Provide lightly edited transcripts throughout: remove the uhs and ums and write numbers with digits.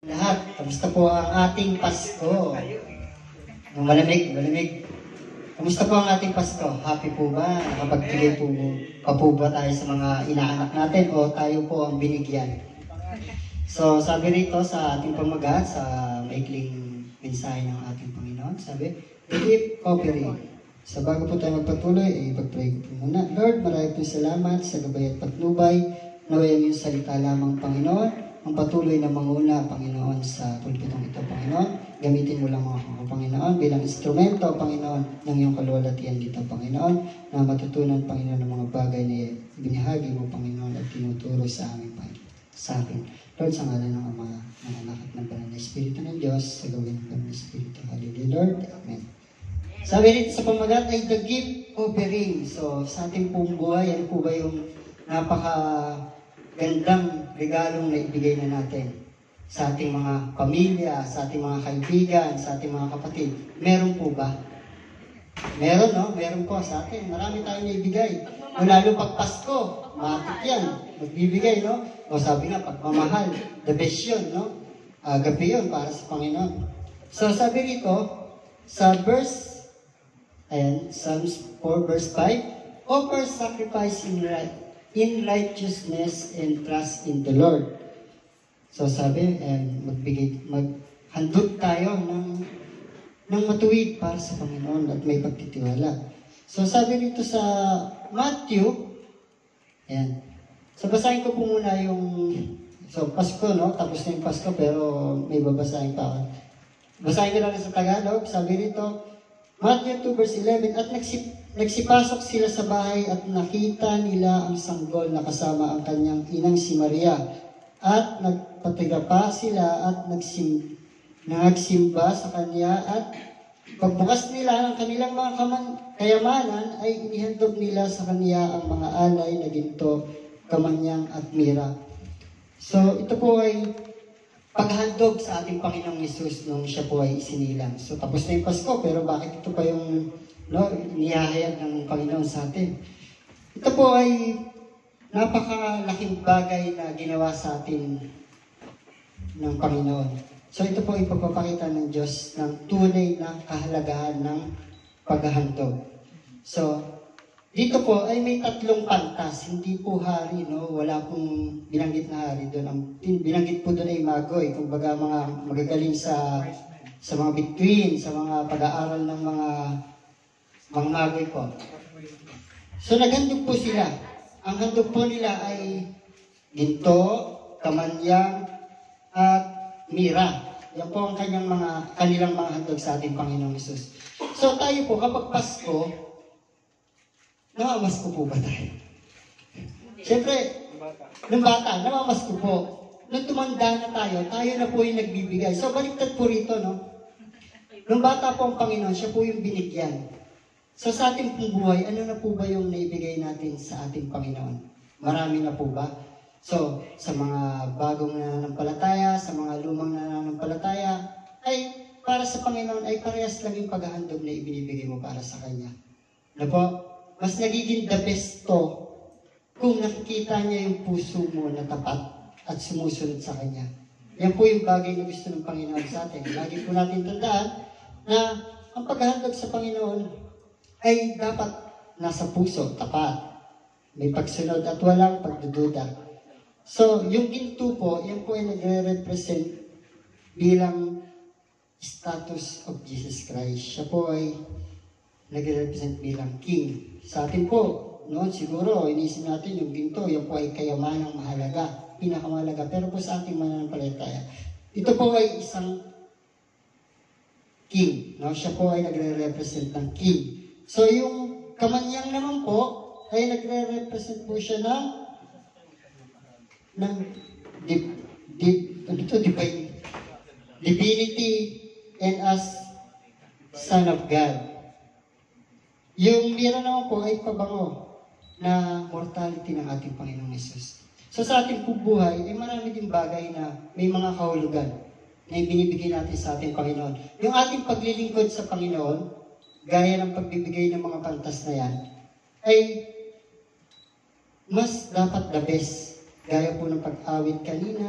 Lahat, kamusta po ang ating Pasko? Malamig. Kamusta po ang ating Pasko? Happy po ba? Nakapagbigay po pa po ba tayo sa mga inaanak natin o tayo po ang binigyan? So, sabi rito sa ating pamagat, sa maikling mensahe ng ating Panginoon, sabi, Philip Offering. So, bago po tayo magpatuloy, ipag-pray ko po muna. Lord, maraming po salamat sa gabay at patnubay. Naway ang iyong salita lamang, Panginoon. Ang patuloy na manguna, Panginoon, sa pulpitong ito, Panginoon. Gamitin mo lang mga Panginoon, bilang instrumento, Panginoon, ng iyong kaluwalhatian dito, Panginoon, na matutunan, Panginoon, ng mga bagay na binahagi mo, Panginoon, at tinuturo sa amin, sa akin. Lord, sa ngalan ng Ama, ng Anak at ng Banal na Espiritu ng Diyos, sa gawin ng Banal na Espiritu. Hallelujah, Lord. Amen. Sabi rin sa pamagat ay the gift offering. So, sa ating pong buhay, yan po ba yung napakagandang regalong na ibigay na natin sa ating mga pamilya, sa ating mga kaibigan, sa ating mga kapatid? Meron po ba? Meron, no? Meron po sa atin. Marami tayong naibigay. O lalo pag Pasko, matik yan. Magbibigay, no? O sabi nga, pagmamahal, the best yun, no? Gabi yun para sa Panginoon. So sabi rito, sa verse, ayan, Psalms 4 verse 5, offer sacrifice in righteousness and trust in the Lord. So sabi, maghandog tayo ng matuwid para sa Panginoon at may pagtitiwala. So sabi dito sa Matthew, ayan. So basahin ko po muna so Pasko, no? Tapos na yung Pasko pero may babasahin pa ako. Basahin ko lang sa Tagalog. Sabi dito, Matthew 2 verse 11, at nagsipasok sila sa bahay at nakita nila ang sanggol na kasama ang kanyang inang si Maria. At nagpatiga pa sila at nagsimba sa kanya at pagbukas nila ang kanilang mga kayamanan ay inihandog nila sa kanya ang mga alay na ginto, kamanyang at mira. So ito po ay paghandog sa ating Panginoong Hesus nung siya po ay isinilang. So tapos na yung Pasko, pero bakit ito pa yung niyahayag ng Panginoon sa atin? Ito po ay napakalaking bagay na ginawa sa atin ng Panginoon. So ito po ay pagpapakita ng Diyos ng tunay na kahalagahan ng paghahandog. So dito po ay may tatlong pantas, hindi po hari, no? Wala pong binanggit na hari doon. Ang binanggit po doon ay magoy, kumbaga mga magagaling sa mga bituin, sa mga pag-aaral ng mga magoy po. So naghandog po sila. Ang handog po nila ay ginto, kamanyang, at mira. Yan po ang kanilang mga handog sa ating Panginoong Hesus. So tayo po, kapag Pasko, namamasko po ba tayo? Siyempre, nung bata, namamasko po. Nung tumanda na tayo na po yung nagbibigay. So, baliktad po rito, no? Nung bata po ang Panginoon, siya po yung binigyan. So, sa ating pong buhay, ano na po ba yung naibigay natin sa ating Panginoon? Marami na po ba? So, sa mga bagong nananampalataya, sa mga lumang nananampalataya, ay para sa Panginoon, ay parehas lang yung paghahandog na ibinibigay mo para sa Kanya. Ano po? Mas nagiging the best to kung nakikita niya yung puso mo na tapat at sumusunod sa Kanya. Yan po yung bagay na gusto ng Panginoon sa atin. Lagi po natin tandaan na ang paghahandog sa Panginoon ay dapat nasa puso, tapat. May pagsunod at walang pagdududa. So, yung ginto po, yan po ay nagre-represent bilang status of Jesus Christ. Siya po ay nagre-represent bilang King. Sa atin po, noon siguro, inisip natin yung ginto, yung po ay kayamanang mahalaga, pinakamahalaga. Pero po sa ating mananampalataya, ito po ay isang king. No? Siya po ay nagre-represent ng king. So yung kamanyang naman po, ay nagre-represent po siya ng divinity and as Son of God. Yung mira naman po ay pabango na mortality ng ating Panginoong Hesus. So sa ating buhay, ay marami din bagay na may mga kahulugan na ibinibigay natin sa ating Panginoon. Yung ating paglilingkod sa Panginoon, gaya ng pagbibigay ng mga pantas na yan, ay mas dapat the best. Gaya po ng pag-awit kanina,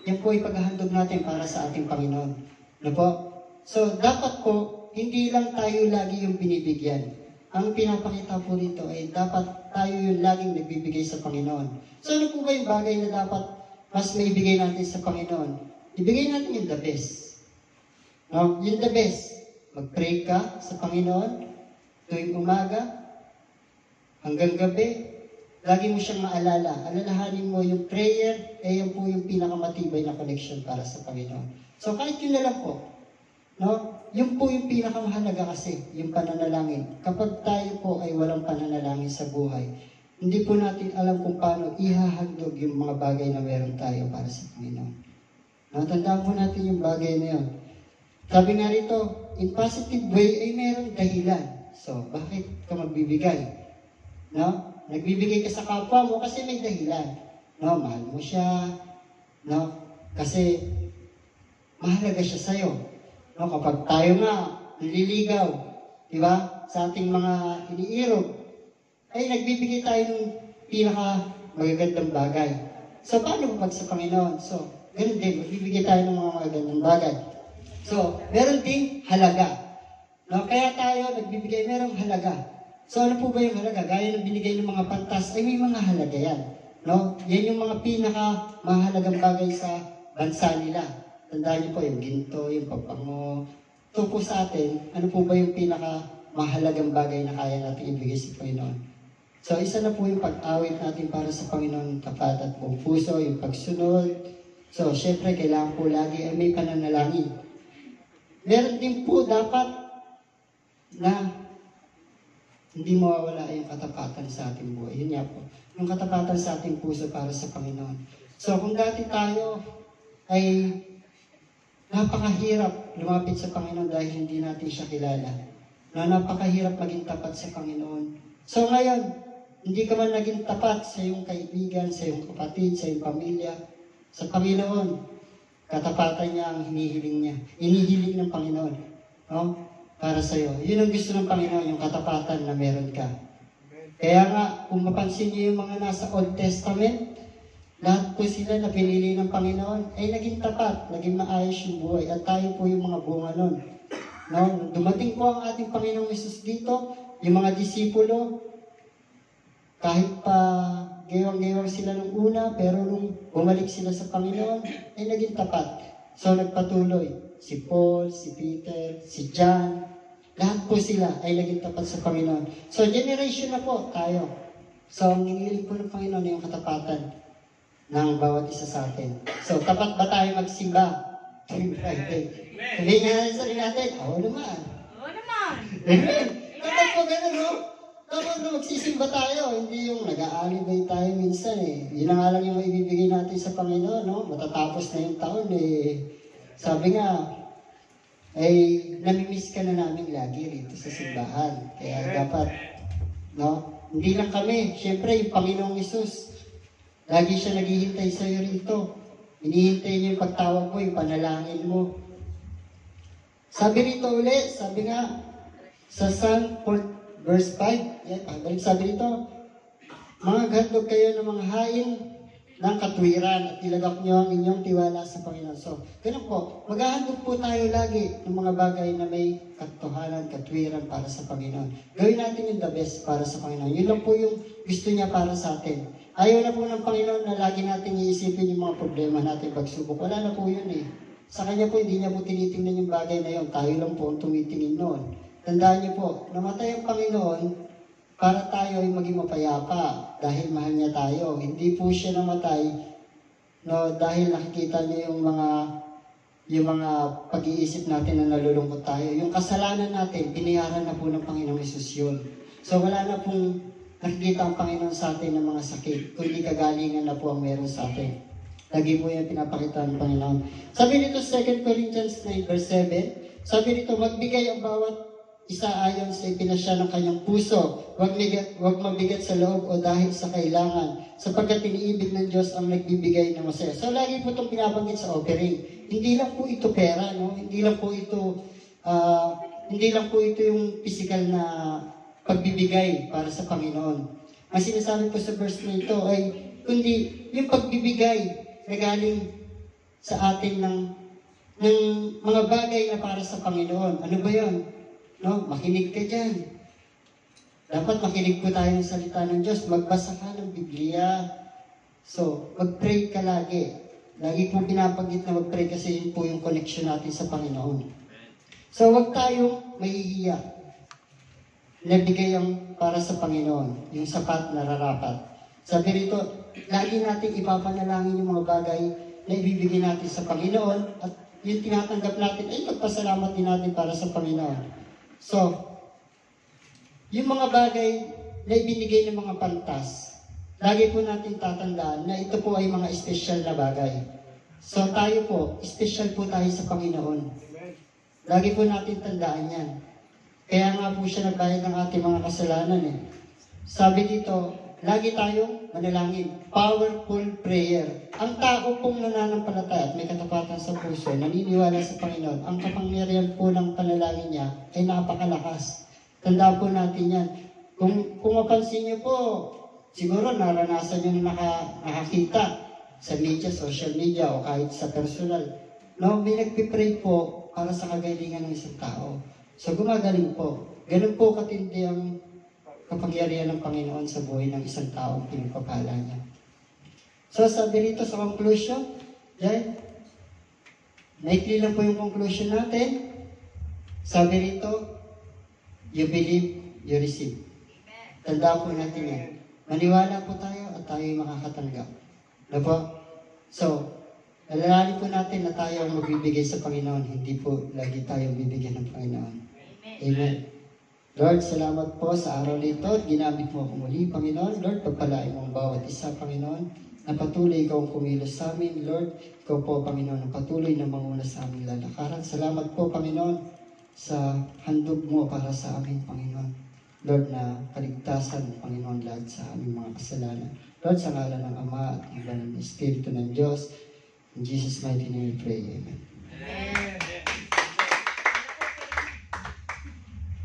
yan po ay paghahandog natin para sa ating Panginoon. Ano po? So, dapat po, hindi lang tayo lagi yung binibigyan. Ang pinapakita po rito ay dapat tayo yung laging nagbibigay sa Panginoon. So, ano po ba yung bagay na dapat mas maibigay natin sa Panginoon? Ibigay natin yung the best. No? Yung the best. Mag-pray ka sa Panginoon tuwing umaga hanggang gabi. Lagi mo siyang maalala. Alalahanin mo yung prayer, yan po yung pinakamatibay na connection para sa Panginoon. So, kahit yun na lang po. No? Yun po yung pinakamahalaga kasi, yung pananalangin. Kapag tayo po ay walang pananalangin sa buhay, hindi po natin alam kung paano ihahandog yung mga bagay na meron tayo para sa Panginoon. Tandaan po natin yung bagay na yun. Sabi nga rito, in positive way ay merong dahilan. So, bakit ka magbibigay? No? Nagbibigay ka sa kapwa mo kasi may dahilan. No? Mahal mo siya. No? Kasi mahalaga siya sa'yo. No, kapag tayo nga nililigaw, di ba, sa ating mga iniirog, ay nagbibigay tayo ng pinaka magagandang bagay. So, paano pag sa Panginoon? So, ganun din, magbibigay tayo ng mga magagandang bagay. So, meron ding halaga. No, kaya tayo nagbibigay, merong halaga. So, ano po ba yung halaga? Gaya ng binigay ng mga pantas, ay may mga halaga yan. No? Yan yung mga pinaka mahalagang bagay sa bansa nila. Tandaan niyo po yung ginto, yung papango. Ito po sa atin, ano po ba yung pinaka-mahalagang bagay na kaya natin ibigay sa Panginoon? So, isa na po yung pag-awit natin para sa Panginoon, tapat at buong puso, yung pagsunod. So, syempre, kailangan po lagi ay may pananalangin. Meron din po dapat na hindi mawawala yung katapatan sa ating buhay. Yun nga po, yung katapatan sa ating puso para sa Panginoon. So, kung dati tayo ay napakahirap lumapit sa Panginoon dahil hindi natin siya kilala. Napakahirap maging tapat sa Panginoon. So ngayon, hindi ka man naging tapat sa iyong kaibigan, sa iyong kapatid, sa iyong pamilya, sa Panginoon. Katapatan niya ang hinihiling niya. Inihiling ng Panginoon. No? Para sa iyo. Yun ang gusto ng Panginoon, yung katapatan na meron ka. Kaya nga, kung mapansin niyo yung mga nasa Old Testament, lahat po sila na pinili ng Panginoon ay naging tapat, naging maayos yung buhay. At tayo po yung mga bunga nun. No? Dumating po ang ating Panginoong Hesus dito, yung mga disipulo, kahit pa gayawang-gayawang sila nung una, pero nung bumalik sila sa Panginoon, ay naging tapat. So nagpatuloy. Si Paul, si Peter, si John, lahat po sila ay naging tapat sa Panginoon. So generation na po tayo. So ang hinihiling po ng Panginoon ay yung katapatan ng bawat isa sa atin. So, tapat ba tayo magsimba tuwing Friday? Sabihin nga natin sa sarili natin, oo naman. Oo naman. Amen. Dapat po ganun, no? Dapat na magsisimba tayo, hindi yung nag-aalibay tayo minsan eh. Yun na nga lang yung maibibigay natin sa Panginoon, no? Matatapos na yung taon eh. Sabi nga, ay namimiss ka na namin lagi rito sa simbahan. Kaya dapat, no? Hindi lang kami, syempre yung Panginoong Hesus, lagi siya naghihintay sa iyo rito. Hinihintay niya yung pagtawag mo, yung panalangin mo. Sabi rito ulit, sabi nga, sa Psalm 4, verse 5, yan, pabalik sabi rito, mga gandog kayo ng mga hain ng katwiran at ilagak niyo ang inyong tiwala sa Panginoon. So, ganun po, maghahandog po tayo lagi ng mga bagay na may katotohanan, katwiran para sa Panginoon. Gawin natin yung the best para sa Panginoon. Yun lang po yung gusto niya para sa atin. Ayaw na po ng Panginoon na lagi natin iisipin yung mga problema natin pagsubok. Wala na po yun eh. Sa Kanya po, hindi niya po tinitingnan yung bagay na yun. Tayo lang po ang tumitingin noon. Tandaan niyo po, namatay ang Panginoon para tayo ay maging mapayapa dahil mahal niya tayo. Hindi po siya namatay no, dahil nakikita niya yung mga pag-iisip natin na nalulungkot tayo. Yung kasalanan natin, binayaran na po ng Panginoong Hesus yun. So wala na pong nakikita ang Panginoon sa atin ng mga sakit, kundi kagalingan na po ang meron sa atin. Lagi po yan pinapakita ng Panginoon. Sabi nito 2 Corinthians 9 verse 7, sabi nito, magbigay ang bawat isa ayon sa ipinasya ng kanyang puso. Huwag mabigat sa loob o dahil sa kailangan, sapagkat iniibig ng Diyos ang nagbibigay ng masaya. So lagi po itong pinabanggit sa offering. Hindi lang po ito pera, no? Hindi lang po ito yung physical na pagbibigay para sa Panginoon. Ang sinasabi po sa verse na ito ay kundi yung pagbibigay na galing sa atin ng mga bagay na para sa Panginoon. Ano ba yun? No? Makinig ka dyan. Dapat makinig po tayo ng salita ng Diyos. Magbasa ka ng Biblia. So, mag-pray ka lagi. Lagi po pinapanggit na mag-pray kasi yun po yung connection natin sa Panginoon. So, huwag tayong mahihiya. Nabigay ang para sa Panginoon, yung sapat na rarapat. Sabi rito, lagi natin ipapanalangin yung mga bagay na ibibigay natin sa Panginoon at yung tinatanggap natin ay magpasalamat din natin para sa Panginoon. So, yung mga bagay na ibinigay ng mga pantas, lagi po natin tatandaan na ito po ay mga espesyal na bagay. So tayo po, espesyal po tayo sa Panginoon. Lagi po natin tandaan yan. Kaya nga po siya nagbayad ng ating mga kasalanan eh. Sabi dito, lagi tayong manalangin. Powerful prayer. Ang tao pong nananampalataya at may katapatan sa puso, naniniwala sa Panginoon, ang kapangyarihan po ng panalangin niya ay napakalakas. Tandaan po natin yan. Kung mapansin niyo po, siguro naranasan niyo nakakita sa media, social media, o kahit sa personal. No, may nagpipray po para sa kagalingan ng isang tao. So gumagaling po. Ganun po katindi ang kapangyarihan ng Panginoon sa buhay ng isang taong pinagpapala niya. So sabi rito sa conclusion, Jay, naikli lang po yung conclusion natin. Sabi rito, you believe, you receive. Tandaan po natin yan. Maniwala po tayo at tayo makakatanggap. Ano po? So, alalahanin po natin na tayo ang magbibigay sa Panginoon, hindi po lagi tayo bibigyan ng Panginoon. Amen. Lord, salamat po sa araw nito at ginamit mo ako muli, Panginoon. Lord, pagpalain mo ang bawat isa, Panginoon, na patuloy ikaw ang kumilos sa amin. Lord, ikaw po, Panginoon, ang patuloy na manguna sa aming lalakaran. Salamat po, Panginoon, sa handog mo para sa amin, Panginoon. Lord, na kaligtasan, Panginoon, lahat sa aming mga kasalanan. Lord, sa ngalan ng Ama at ng Espiritu ng Diyos, in Jesus' mighty name we pray. Amen.